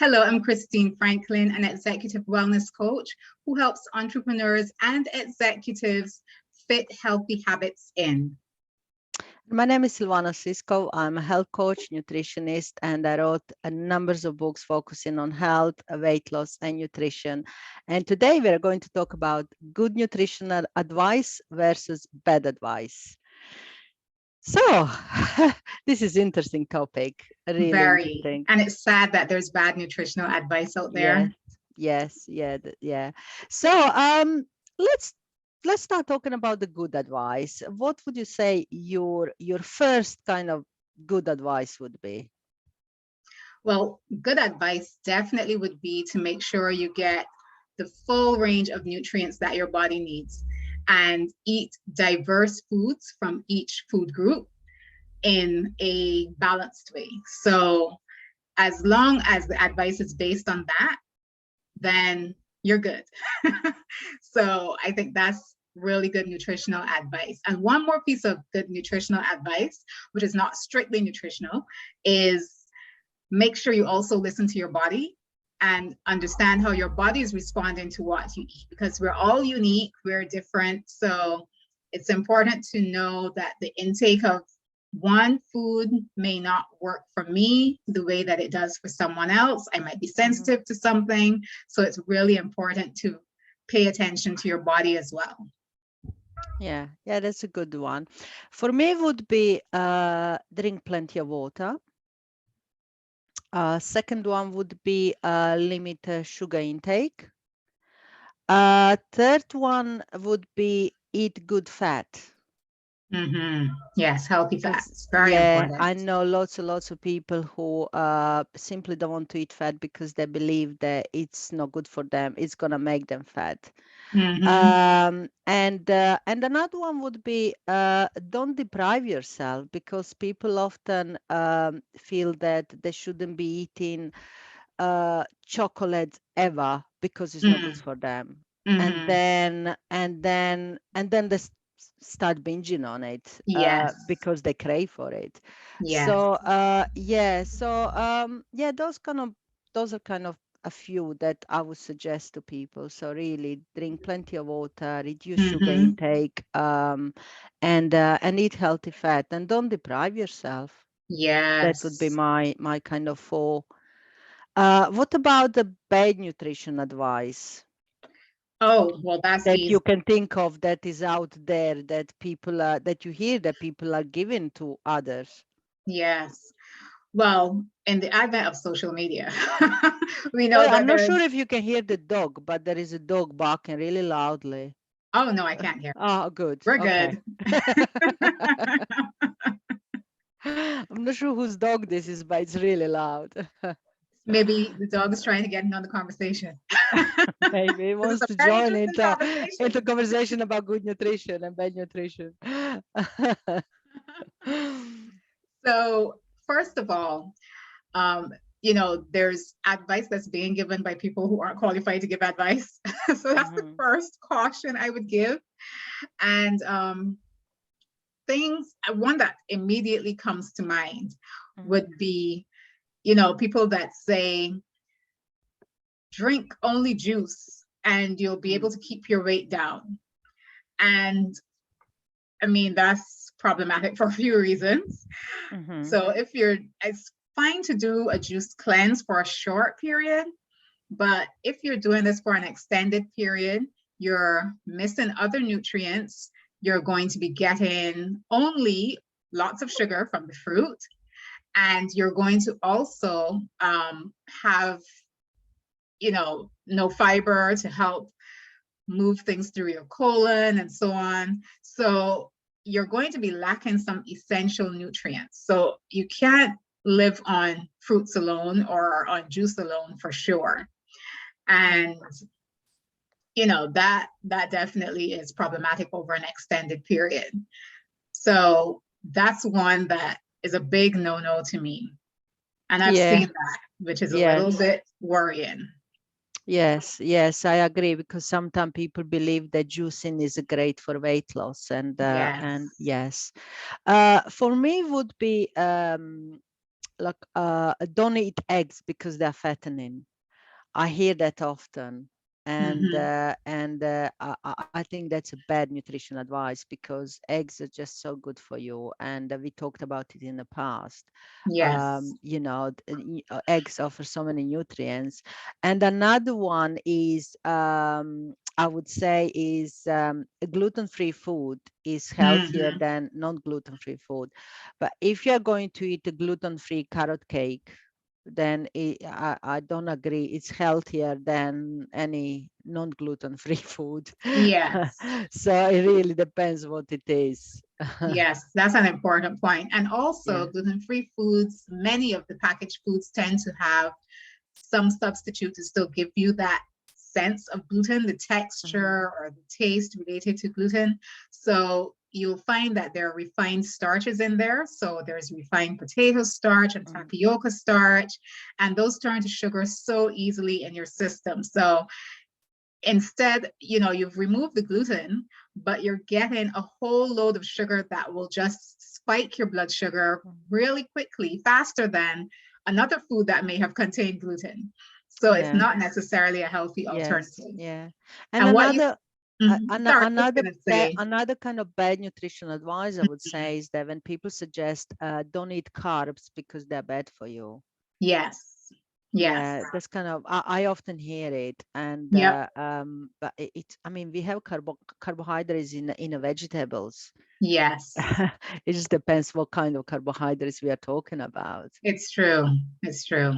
Hello, I'm Christine Franklyn, an executive wellness coach who helps entrepreneurs and executives fit healthy habits in. My name is Silvana Siskov. I'm a health coach, nutritionist, and I wrote a numbers of books focusing on health, weight loss, and nutrition. And today we're going to talk about good nutritional advice versus bad advice. So this is interesting topic, really Very. interesting. And it's sad that there's bad nutritional advice out there. Yes, yeah. So let's start talking about the good advice. What would you say your first kind of good advice would be? Well, good advice definitely would be to make sure you get the full range of nutrients that your body needs and eat diverse foods from each food group in a balanced way. So as long as the advice is based on that, then you're good. So I think that's really good nutritional advice. And one more piece of good nutritional advice, which is not strictly nutritional, is make sure you also listen to your body and understand how your body is responding to what you eat, because we're all unique, we're different. So it's important to know that the intake of one food may not work for me the way that it does for someone else. I might be sensitive to something. So it's really important to pay attention to your body as well. Yeah, that's a good one. For me, it would be drink plenty of water. Second one would be limit sugar intake. Third one would be eat good fat. Yes, healthy fats, very important. I know lots of people who simply don't want to eat fat because they believe that it's not good for them. It's gonna make them fat. And another one would be don't deprive yourself, because people often feel that they shouldn't be eating chocolate ever because it's not good for them. And then they start binging on it because they crave for it. So those are kind of a few that I would suggest to people. So really drink plenty of water, reduce sugar intake, and eat healthy fat, and don't deprive yourself. That would be my kind of four. What about the bad nutrition advice? Oh, well, that's that easy. You can think of that is out there, that people are, that you hear that people are giving to others? Yes. Well, in the advent of social media, we know Well, that I'm not there's... sure if you can hear the dog, but there is a dog barking really loudly. Oh, no, I can't hear. Oh, good. We're okay. good. I'm not sure whose dog this is, but it's really loud. Maybe the dog is trying to get in on the conversation. Maybe he wants to join into conversation about good nutrition and bad nutrition. So first of all, there's advice that's being given by people who aren't qualified to give advice. So that's the first caution I would give. And one that immediately comes to mind would be, people that say, drink only juice and you'll be able to keep your weight down. And I mean, that's problematic for a few reasons. So it's fine to do a juice cleanse for a short period, but if you're doing this for an extended period, you're missing other nutrients. You're going to be getting only lots of sugar from the fruit, and you're going to also have, no fiber to help move things through your colon and so on. So you're going to be lacking some essential nutrients. So you can't live on fruits alone or on juice alone for sure. And that definitely is problematic over an extended period. So that's one that is a big no-no to me. And I've seen that, which is a little bit worrying. Yes, I agree, because sometimes people believe that juicing is great for weight loss, and yes. For me would be like don't eat eggs because they're fattening. I hear that often, and Hmm. I think that's a bad nutrition advice because eggs are just so good for you, and we talked about it in the past. Yes. You know, eggs offer so many nutrients, and another one is I would say is a gluten-free food is healthier Hmm. than non-gluten-free food. But if you're going to eat a gluten-free carrot cake, then I don't agree. It's healthier than any non-gluten free food. Yes. So it really depends what it is. Yes, that's an important point. And also, Yeah. gluten-free foods, many of the packaged foods tend to have some substitute to still give you that sense of gluten, the Mhm. texture or the taste related to gluten. So you'll find that there are refined starches in there. So there's refined potato starch and Mhm. tapioca starch, and those turn to sugar so easily in your system. So instead, you've removed the gluten, but you're getting a whole load of sugar that will just spike your blood sugar really quickly, faster than another food that may have contained gluten. So it's Yeah. not necessarily a healthy Yes. alternative. Yeah. And And what you, another sorry, I was another going to say, another kind of bad nutrition advice I would say is that when people suggest don't eat carbs because they're bad for you. yes, yes, Yeah, that's kind of I often hear it, and yep, but I mean we have carbohydrates in the vegetables. yes. It just depends what kind of carbohydrates we are talking about, It's true. It's true.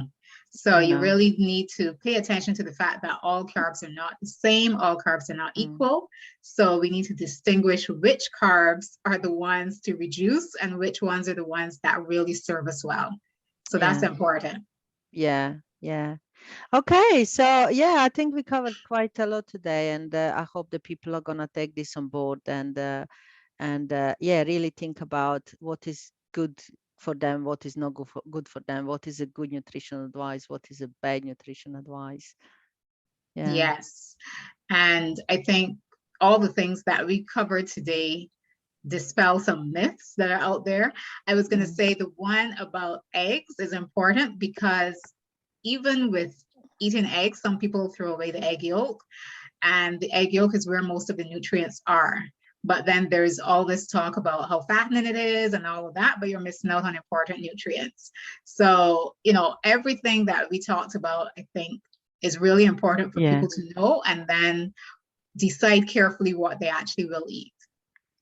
So you you know. really need to pay attention to the fact that all carbs are not the same, all carbs are not Mm, equal. So we need to distinguish which carbs are the ones to reduce and which ones are the ones that really serve us well. So that's yeah, important. yeah, yeah. Okay, so yeah, I think we covered quite a lot today, and I hope the people are gonna take this on board and yeah, really think about what is good for them, what is not good for them, what is a good nutrition advice, what is a bad nutrition advice. Yeah. Yes. And I think all the things that we covered today dispel some myths that are out there. I was going to Mm, say the one about eggs is important because even with eating eggs, some people throw away the egg yolk, and the egg yolk is where most of the nutrients are. But then there's all this talk about how fattening it is and all of that, but you're missing out on important nutrients. So, everything that we talked about, I think, is really important for yeah. people to know and then decide carefully what they actually will eat.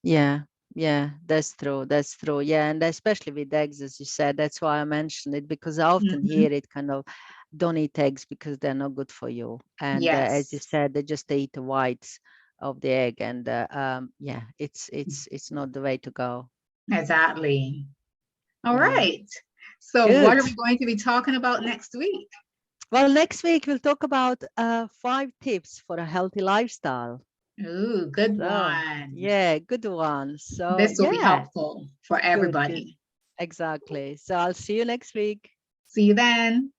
Yeah, yeah, that's true. That's true. Yeah, and especially with eggs, as you said, that's why I mentioned it because I often Mhm. hear it kind of don't eat eggs because they're not good for you. And as you Yes, said, they just eat the whites of the egg, and yeah, it's not the way to go. exactly. All Yeah, right. So, what good. are we going to be talking about next week? Well, next week we'll talk about 5 tips for a healthy lifestyle. Ooh, good So one. yeah, good one. So This will be yeah, helpful for good, good. everybody. Exactly. So I'll see you next week. See you then.